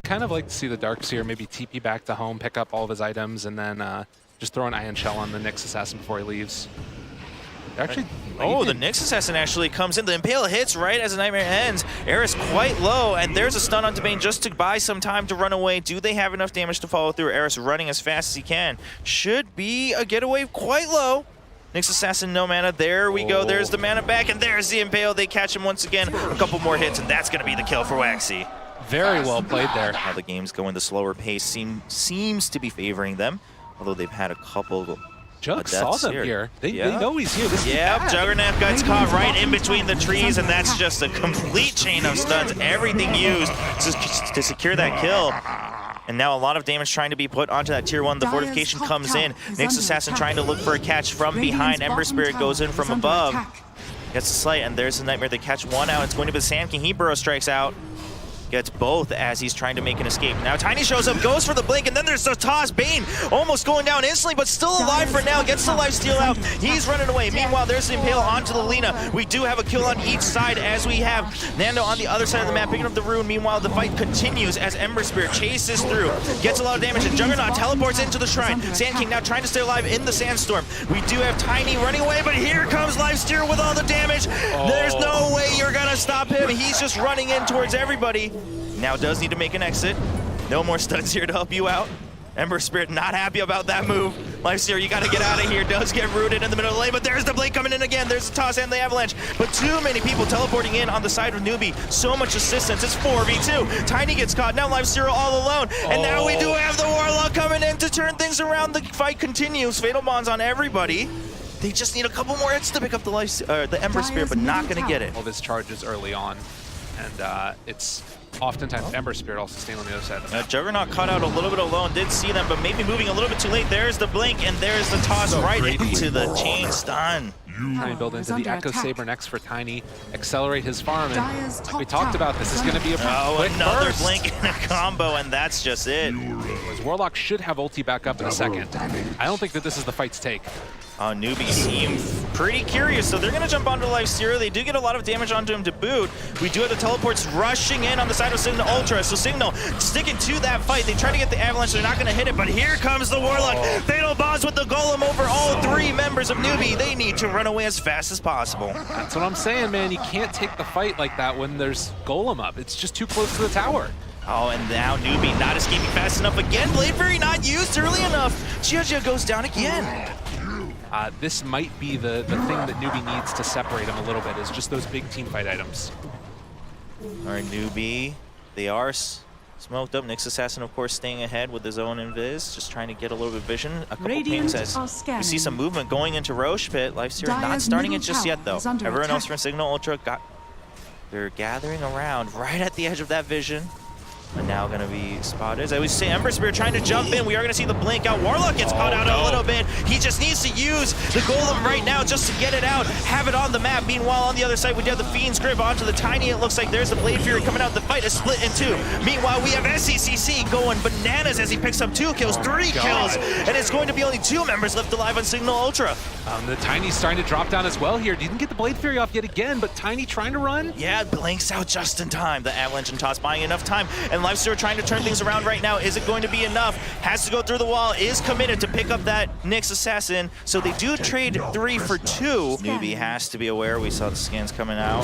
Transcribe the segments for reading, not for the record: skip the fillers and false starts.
kind of like to see the Darkseer maybe TP back to home, pick up all of his items, and then just throw an Ion Shell on the Nyx Assassin before he leaves. Actually, oh, the Nyx Assassin actually comes in. The Impale hits right as the Nightmare ends. Eris quite low, and there's a stun on Domain just to buy some time to run away. Do they have enough damage to follow through? Eris running as fast as he can. Should be a getaway quite low. Nyx Assassin, no mana. There we go. There's the mana back, and there's the Impale. They catch him once again. A couple more hits, and that's going to be the kill for Waxy. Very well played there. How the game's going, the slower pace seems to be favoring them, although they've had a couple. Jug saw them here. They know he's here. This Juggernaut gets caught right in between the trees, and that's just a complete chain of stuns. Everything used to secure that kill. And now a lot of damage trying to be put onto that tier 1. The fortification comes in. Nyx Assassin trying to look for a catch from behind. Ember Spirit goes in from above. Gets the slight, and there's the Nightmare. They catch one out. It's going to be the Sand King. He burrow strikes out. Gets both as he's trying to make an escape. Now Tiny shows up, goes for the blink, and then there's the toss. Bane almost going down instantly, but still alive for now. Gets the lifesteal out. He's running away. Meanwhile, there's the Impale onto the Lina. We do have a kill on each side as we have Nando on the other side of the map picking up the rune. Meanwhile, the fight continues as Ember Spirit chases through. Gets a lot of damage, and Juggernaut teleports into the shrine. Sand King now trying to stay alive in the Sandstorm. We do have Tiny running away, but here comes Lifesteal with all the damage. There's no way you're gonna stop him. He's just running in towards everybody. Now does need to make an exit. No more stuns here to help you out. Ember Spirit not happy about that move. Lifesteal, you gotta get out of here. Does get rooted in the middle of the lane, but there's the blade coming in again. There's the toss and the avalanche. But too many people teleporting in on the side of NEWBEE. So much assistance. It's 4v2. Tiny gets caught. Now Lifesteal all alone. And now we do have the Warlock coming in to turn things around. The fight continues. Fatal Bonds on everybody. They just need a couple more hits to pick up the Ember Spirit, but not gonna get it. All of his charges early on, and it's oftentimes Ember Spirit also staying on the other side of the map. Juggernaut caught out a little bit alone, did see them, but maybe moving a little bit too late. There's the blink, and there's the toss right into the chain stun. Trying to build into the Echo Saber next for Tiny, accelerate his farm, and like we talked about, this is going to be a quick another burst. blink in a combo, and that's just it. Warlock should have ulti back up in a second. I don't think that this is the fight to take. NEWBEE seem pretty curious, so they're going to jump onto Lifesteal. They do get a lot of damage onto him to boot. We do have the teleports rushing in on the side of Signal Ultra, so Signal sticking to that fight. They try to get the Avalanche, they're not going to hit it, but here comes the Warlock. Fatal Bonds with the Golem over all 3 members of NEWBEE. They need to run away as fast as possible. That's what I'm saying, man. You can't take the fight like that when there's Golem up. It's just too close to the tower. Oh, and now NEWBEE not escaping fast enough again. Blade Fury not used early enough. Gia goes down again. This might be the thing that NEWBEE needs to separate him a little bit, is just those big team fight items. All right, NEWBEE, they are smoked up. Nyx Assassin, of course, staying ahead with his own invis, just trying to get a little bit of vision. A couple pings as we see some movement going into Roche Pit. Lifesteal not starting it just yet, though. Everyone else from Signal Ultra they're gathering around right at the edge of that vision. And now going to be spotted. As we say, Ember Spirit trying to jump in. We are going to see the blink out. Warlock gets caught out a little bit. He just needs to use the Golem right now just to get it out, have it on the map. Meanwhile, on the other side, we do have the Fiend's Grip onto the Tiny. It looks like there's the Blade Fury coming out. The fight is split in 2. Meanwhile, we have SCCC going bananas as he picks up 2 kills, 3 kills. And it's going to be only 2 members left alive on Signal Ultra. The Tiny's starting to drop down as well here. Didn't get the Blade Fury off yet again, but Tiny trying to run. Yeah, blinks out just in time. The Avalanche and Toss buying enough time. And Lifesteal trying to turn things around right now. Is it going to be enough? Has to go through the wall. Is committed to pick up that Nyx Assassin. So they do trade 3 for 2. NEWBEE has to be aware. We saw the scans coming out.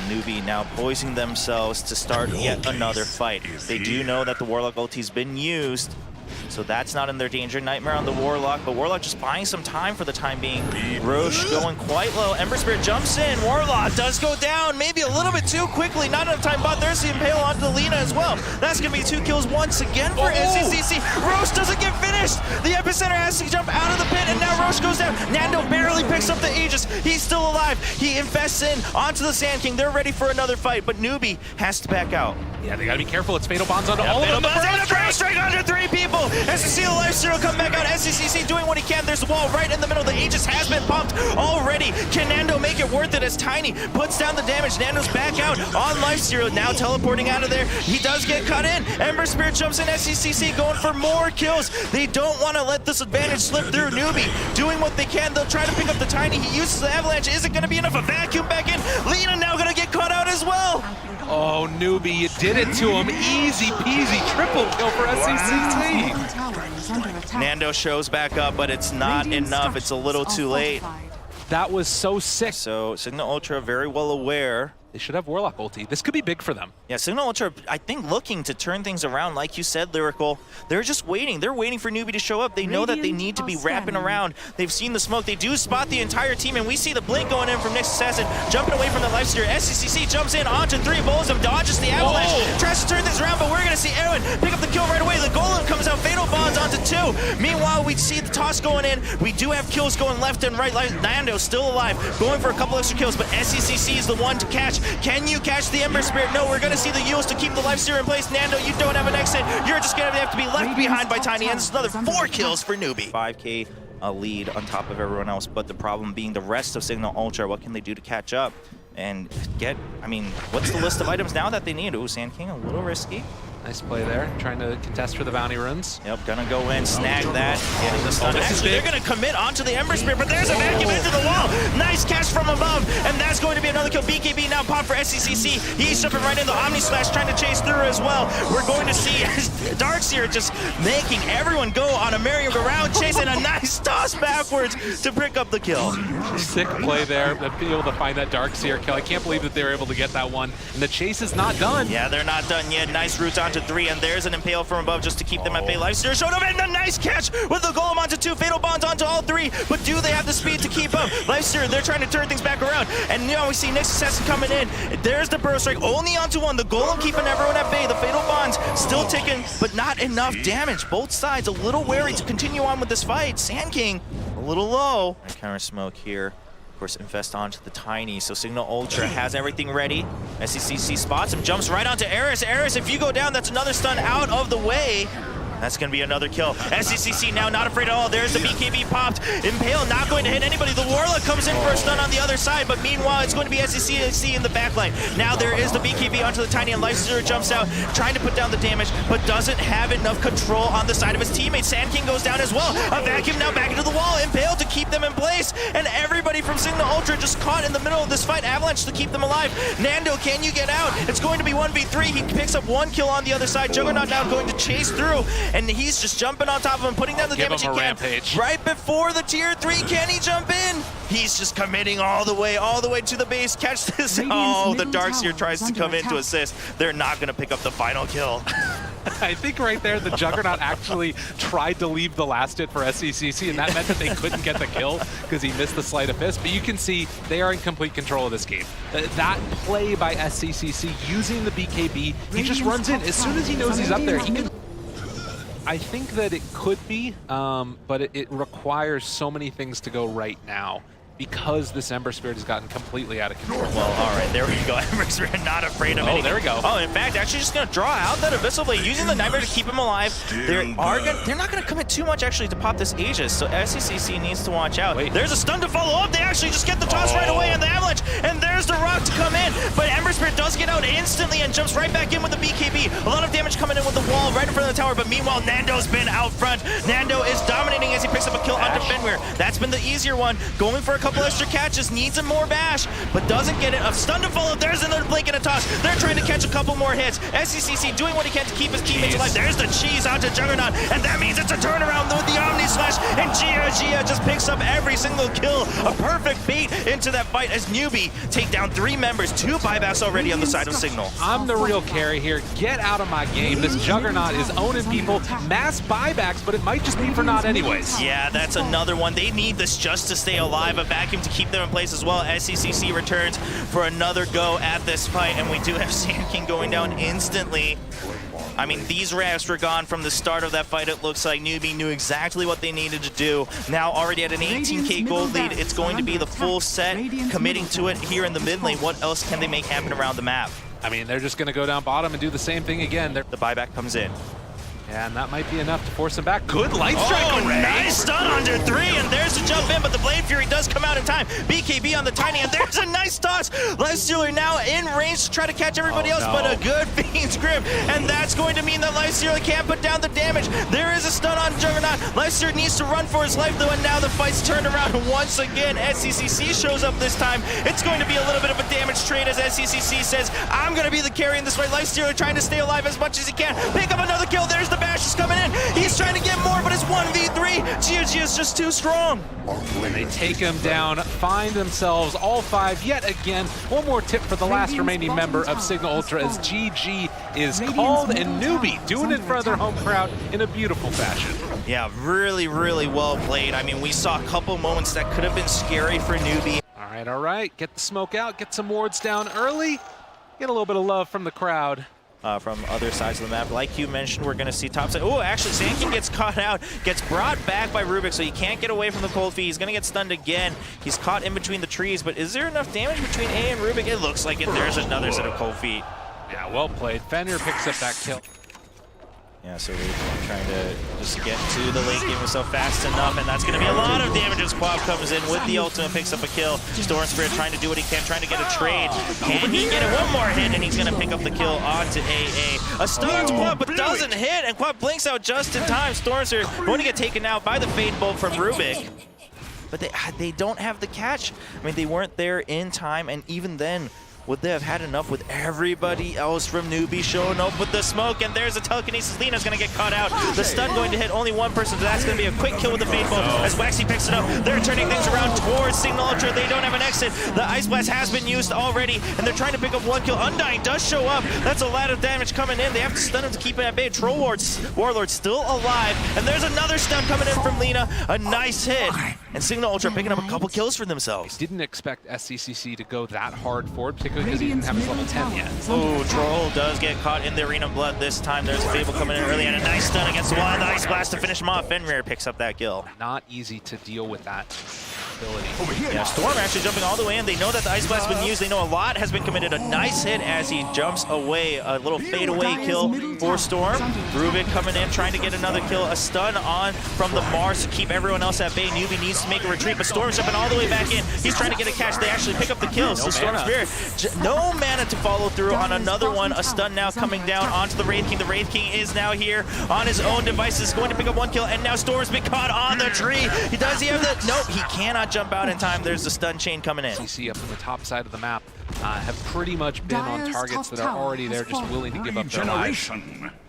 NEWBEE now poising themselves to start yet another fight. They do know that the Warlock ulti's been used, so that's not in their danger. Nightmare on the Warlock, but Warlock just buying some time for the time being. Roche going quite low. Ember Spirit jumps in. Warlock does go down, maybe a little bit too quickly. Not enough time, but there's the Impale onto the Lina as well. That's going to be 2 kills once again for SCCC. Roche doesn't get finished. The Epicenter has to jump out of the pit, and now Roche goes down. Nando barely picks up the Aegis. He's still alive. He invests in onto the Sand King. They're ready for another fight, but NEWBEE has to back out. Yeah, they gotta be careful. It's Fatal Bonds onto all of them. Fatal strike onto 3 people. As we see the Lifesteal come back out, SCCC doing what he can. There's the wall right in the middle. The Aegis has been pumped already. Can Nando make it worth it as Tiny puts down the damage? Nando's back out on Lifesteal, now teleporting out of there. He does get cut in. Ember Spirit jumps in. SCCC going for more kills. They don't want to let this advantage slip through. NEWBEE doing what they can. They'll try to pick up the Tiny. He uses the Avalanche. Isn't going to be enough. A vacuum back in. Lina now going to get caught out as well. Oh, NEWBEE, you did it to him. Easy peasy, triple kill for SCCC. Nando shows back up, but it's not enough. It's a little too late. That was so sick. So Signal Ultra very well aware. They should have Warlock ulti. This could be big for them. Yeah, Signal Ultra, I think, looking to turn things around. Like you said, Lyrical, they're just waiting. They're waiting for NEWBEE to show up. They know that they need to be wrapping around. They've seen the smoke. They do spot the entire team, and we see the blink going in from Nyx Assassin, jumping away from the Lifesteer. SCCC jumps in onto 3 bullets of dodges the avalanche. Whoa. Tries to turn things around, but we're going to see Aaron pick up the kill right away. The Golem comes out, Fatal Bonds onto 2. Meanwhile, we see the toss going in. We do have kills going left and right. Nando still alive, going for a couple extra kills, but SCCC is the one to catch. Can you catch the Ember Spirit? No, we're going to see the Yules to keep the Lifesteer in place. Nando, you don't have an exit. You're just going to have to be left behind by Tiny, and it's another 4 kills for NEWBEE. 5K lead on top of everyone else, but the problem being the rest of Signal Ultra. What can they do to catch up and get, I mean, what's the list of items now that they need? Ooh, Sand King, a little risky. Nice play there, trying to contest for the bounty runes. Yep, gonna go in, snag that, getting the stun. Actually, they're gonna commit onto the Ember Spirit, but there's a vacuum into the wall. Nice catch from above, and that's going to be another kill. BKB now popped for SCCC. He's jumping right in the Omni Slash, trying to chase through as well. We're going to see Darkseer just making everyone go on a merry-go-round chase, and a nice toss backwards to pick up the kill. Sick play there, to be able to find that Darkseer kill. I can't believe that they were able to get that one, and the chase is not done. Yeah, they're not done yet. Nice routes onto 3, and there's an Impale from above just to keep them at bay. Lifesteer showed up, and a nice catch with the Golem onto 2, Fatal Bonds onto all 3, but do they have the speed to keep up? Lifesteer, they're trying to turn things back around, and now we see Nyx Assassin coming in. There's the Burrow Strike, only onto 1. The Golem keeping everyone at bay. The Fatal Bonds still ticking, but not enough damage. Both sides a little wary to continue on with this fight. Sand King a little low. Counter smoke here. Of course, invest onto the Tiny, so Signal Ultra has everything ready. SCCC spots him, jumps right onto Eris. Eris, if you go down, that's another stun out of the way. That's going to be another kill. SCCC now not afraid at all. There's the BKB popped. Impale not going to hit anybody. The Warlock comes in for a stun on the other side, but meanwhile, it's going to be SCCC in the backline. Now there is the BKB onto the Tiny, and Lifesteer jumps out, trying to put down the damage, but doesn't have enough control on the side of his teammate. Sand King goes down as well. A vacuum now back into the wall. Impale to keep them in place, and everybody from Signal Ultra just caught in the middle of this fight. Avalanche to keep them alive. Nando, can you get out? It's going to be 1v3. He picks up 1 kill on the other side. Juggernaut now going to chase through, and he's just jumping on top of him, putting down the damage he can. Rampage. Right before the tier 3, can he jump in? He's just committing all the way to the base. Catch this. Oh, the Darkseer tries to come in to assist. They're not going to pick up the final kill. I think right there, the Juggernaut actually tried to leave the last hit for SCCC, and that meant that they couldn't get the kill because he missed the Sleight of Fist. But you can see they are in complete control of this game. That play by SCCC using the BKB, he just runs in. As soon as he knows he's up there, he can... I think that it could be, but it requires so many things to go right now because this Ember Spirit has gotten completely out of control. Well, all right, there we go. Ember Spirit not afraid of anything. Oh, there we go. Oh, in fact, actually just going to draw out that Abyssal Blade, using the Nightmare to keep him alive. They're not going to commit too much, actually, to pop this Aegis, so SCCC needs to watch out. Wait. There's a stun to follow up. They actually just get the toss right away on the Avalanche, and there's the Rock to come in. But Ember Spirit does get out instantly and jumps right back in with the BKB. A lot of damage coming in with the wall right in front of the tower, but meanwhile, Nando's been out front. Nando is dominating as he picks up a kill onto Fenrir. That's been the easier one. Going for a couple extra catches, needs a more bash, but doesn't get it. A stun to follow. There's another blink and a toss. They're trying to catch a couple more hits. SCCC doing what he can to keep his teammates alive. There's the cheese onto Juggernaut, and that means it's a turnaround with the Omni Slash, and Gia just picks up every single kill. A perfect bait into that fight as NEWBEE take down 3 members, 2 buybacks already on the side of Signal. I'm the real carry here. Get out of my game. This Juggernaut is owning people. Mass buybacks, but it might just be for not anyways. Yeah, that's another one. They need this just to stay alive. A vacuum to keep them in place as well. SCCC returns for another go at this fight, and we do have Sand King going down instantly. I mean, these rafts were gone from the start of that fight. It looks like NEWBEE knew exactly what they needed to do. Now already at an 18k gold lead, it's going to be the full set, committing to it here in the mid lane. What else can they make happen around the map? I mean, they're just going to go down bottom and do the same thing again. The buyback comes in. Yeah, and that might be enough to force him back. Good light strike array. Nice stun under 3, and there's the jump in, but the Blade Fury does come out in time. BKB on the Tiny, and there's a nice toss. Lifestealer now in range to try to catch everybody else, but a good Fiend's Grip, and that's going to mean that Lifestealer can't put down the damage. There is a stun on Juggernaut. Lifestealer needs to run for his life, though, and now the fight's turned around once again. SCCC shows up this time. It's going to be a little bit of a damage trade as SCCC says, I'm going to be the carry in this fight. Lifestealer trying to stay alive as much as he can. Pick up another kill. There's the bash is coming in. He's trying to get more, but it's 1v3. GOG is just too strong. They take him down, find themselves all 5 yet again. One more tip for the last remaining member of Signal Ultra as GG is called, and NEWBEE doing it in front of their home crowd in a beautiful fashion. Yeah, really, really well played. I mean, we saw a couple moments that could have been scary for NEWBEE. All right. Get the smoke out, get some wards down early, get a little bit of love from the crowd. From other sides of the map. Like you mentioned, we're going to see topside. Oh, actually, Sandking gets caught out, gets brought back by Rubik, so he can't get away from the cold feet. He's going to get stunned again. He's caught in between the trees, but is there enough damage between A and Rubik? It looks like it. There's another set of cold feet. Yeah, well played. Fenrir picks up that kill. Yeah, so we're trying to just get to the late game himself fast enough, and that's going to be a lot of damage as Quab comes in with the ultimate, picks up a kill. Storm Spirit trying to do what he can, trying to get a trade. Can he get it? One more hit, and he's going to pick up the kill onto AA. A stun on Quab, but doesn't hit, and Quab blinks out just in time. Storm Spirit going to get taken out by the Fade Bolt from Rubik. But they don't have the catch. I mean, they weren't there in time, and even then, would they have had enough with everybody else from NEWBEE showing up with the smoke? And there's a telekinesis. Lina's going to get caught out. The stun going to hit only one person, so that's going to be a quick kill with the Fade Bolt as Waxy picks it up. They're turning things around towards Signal Ultra. They don't have an exit. The Ice Blast has been used already, and they're trying to pick up one kill. Undying does show up. That's a lot of damage coming in. They have to stun him to keep it at bay. Troll Warlord still alive, and there's another stun coming in from Lina. A nice hit, and Signal Ultra picking up a couple kills for themselves. Didn't expect SCCC to go that hard forward, particularly because he didn't have his level 10 yet. Oh, Troll does get caught in the Arena of Blood this time. There's a Fable coming in early and a nice stun against the wall, and the Ice Blast to finish him off. Fenrir picks up that kill. Not easy to deal with that ability. Yeah, Storm actually jumping all the way in. They know that the Ice Blast has been used. They know a lot has been committed. A nice hit as he jumps away. A little fade away kill for Storm. Rubik coming in, trying to get another kill. A stun on from the Mars to keep everyone else at bay. NEWBEE needs to make a retreat, but Storm's jumping all the way back in. He's trying to get a catch. They actually pick up the kill. So Storm Spirit, no mana to follow through on another one. A stun now coming down onto the Wraith King. The Wraith King is now here on his own devices, going to pick up one kill, and now Storm's been caught on the tree. Does he have the... Nope, he cannot jump out in time. There's the stun chain coming in. CC up on the top side of the map have pretty much been on targets that are already there, just willing to give up their lives.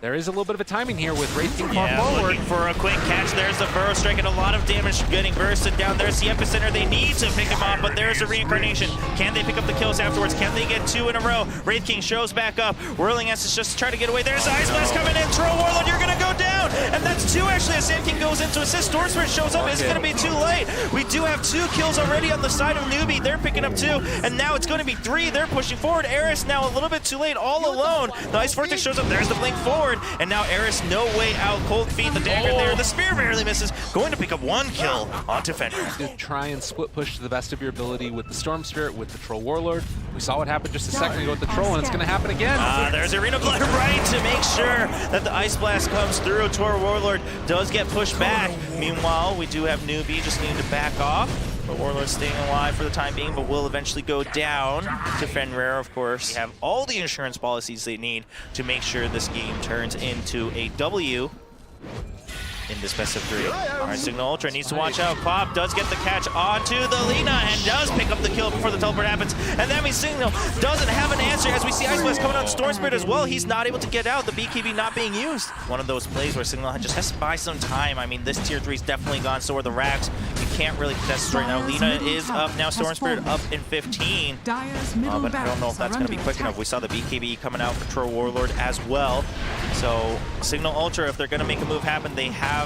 There is a little bit of a timing here with Wraith King forward. Looking for a quick catch. There's the Burrow Strike, and a lot of damage getting bursted down. There's the Epicenter. They need to pick him off, but there's a reincarnation. Can they pick up the kills afterwards? Can they get 2 in a row? Wraith King shows back up. Whirling S is just to try to get away. There's the Ice Blast coming in. Troll Warlord, you're going to go down. And that's 2 actually as Sand King goes in to assist. Storm Spirit shows up. It's going to be too late. We do have 2 kills already on the side of NEWBEE. They're picking up 2, and now it's going to be 3. They're pushing forward. Eris now a little bit too late, all alone. The Ice Vortex shows up. There's the blink forward, and now Eris no way out. Cold Feet, the dagger there. The spear barely misses. Going to pick up 1 kill onto Fenrir. Try and split push to the best of your ability with the Storm Spirit, with the Troll Warlord. We saw what happened just a second ago with the Troll, and it's going to happen again. There's Arena Blood right to make sure that the Ice Blast comes through. Troll Warlord does get pushed back. Meanwhile, we do have NEWBEE just needing to back off. The Warlord's staying alive for the time being, but will eventually go down to Fenrir, of course. They have all the insurance policies they need to make sure this game turns into a W in this best of 3. All right, Signal Ultra needs to watch out. Quab does get the catch onto the Lina and does pick up the kill before the teleport happens. And that means Signal doesn't have an answer as we see Ice Blast coming on Storm Spirit as well. He's not able to get out. The BKB not being used. One of those plays where Signal just has to buy some time. I mean, this tier 3 is definitely gone. So are the Rags. You can't really contest this right now. Lina is up now. Storm Spirit up in 15. But I don't know if that's going to be quick enough. We saw the BKB coming out for Troll Warlord as well. So Signal Ultra, if they're going to make a move happen, they have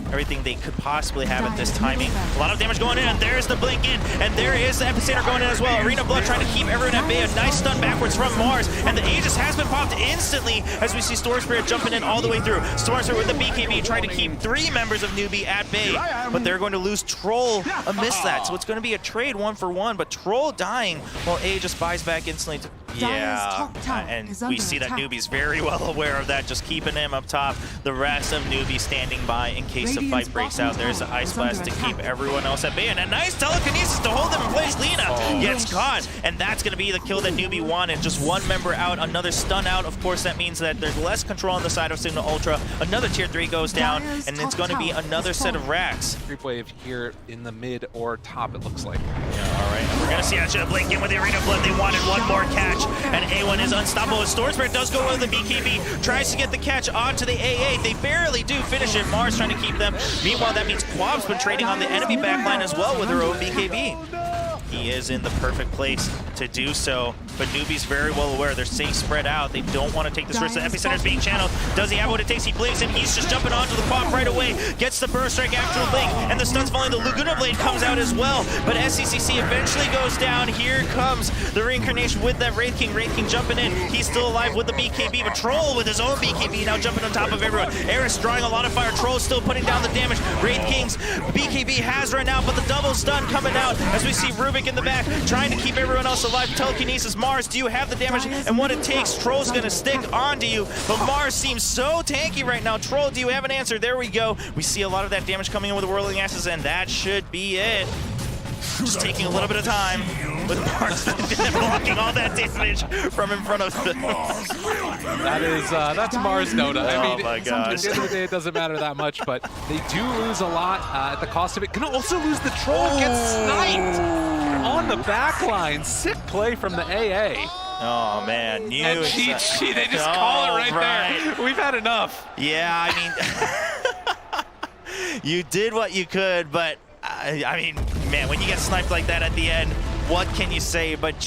everything they could possibly have at this timing. A lot of damage going in, and there's the blink in, and there is the Epicenter going in as well. Arena Blood trying to keep everyone at bay. A nice stun backwards from Mars, and the Aegis has been popped instantly as we see Storm Spirit jumping in all the way through. Storm Spirit with the BKB trying to keep 3 members of NEWBEE at bay, but they're going to lose Troll amidst that. So it's going to be a trade 1-for-1, but Troll dying while Aegis buys back instantly. Yeah, and we see that NEWBEE's very well aware of that, just keeping him up top. The rest of NEWBEE standing by in case the fight breaks out. There's the Ice Blast to keep everyone else at bay, and a nice telekinesis to hold them in place. Lina gets caught, and that's going to be the kill that NEWBEE wanted. Just one member out, another stun out. Of course, that means that there's less control on the side of Signal Ultra. Another tier 3 goes down, and it's going to be another set of racks. Creep wave here in the mid or top, it looks like. Yeah, all right, and we're going to see that blink in with the Arena Blood. They wanted one more catch, and A1 is unstoppable. Storm Spirit does go with the BKB, tries to get the catch onto the AA. They barely do finish it. Mars trying to keep them. Meanwhile, that means Quab's been trading on the enemy backline as well with her own BKB. He is in the perfect place to do so, but NEWBEE's very well aware they're staying spread out. They don't want to take this risk. The Epicenter's being channeled. Does he have what it takes? He believes in. He's just jumping onto the Quab right away. Gets the burst strike after the link, and the stun's falling. The Laguna Blade comes out as well, but SCCC eventually goes down. Here comes the reincarnation with that Wraith King. Wraith King jumping in. He's still alive with the BKB, but Troll with his own BKB now jumping on top of everyone. Eris drawing a lot of fire. Troll still putting down the damage. Wraith King's BKB has run out, but the double stun coming out as we see Rubik in the back trying to keep everyone else alive. Telekinesis, Mars, do you have the damage and what it takes? Troll's gonna stick onto you, but Mars seems so tanky right now. Troll, do you have an answer? There we go. We see a lot of that damage coming in with the Whirling Axes, and that should be it. Just taking a little bit of time with Mars blocking all that damage from in front of them. That's Mars Dota. I mean, my gosh. at the end of the day, it doesn't matter that much, but they do lose a lot at the cost of it. Can also lose the Troll, gets sniped on the back line. Sick play from the AA. Oh man, and cheat sheet, they just call it right there. We've had enough. Yeah, I mean, you did what you could, but I mean, man, when you get sniped like that at the end, what can you say? But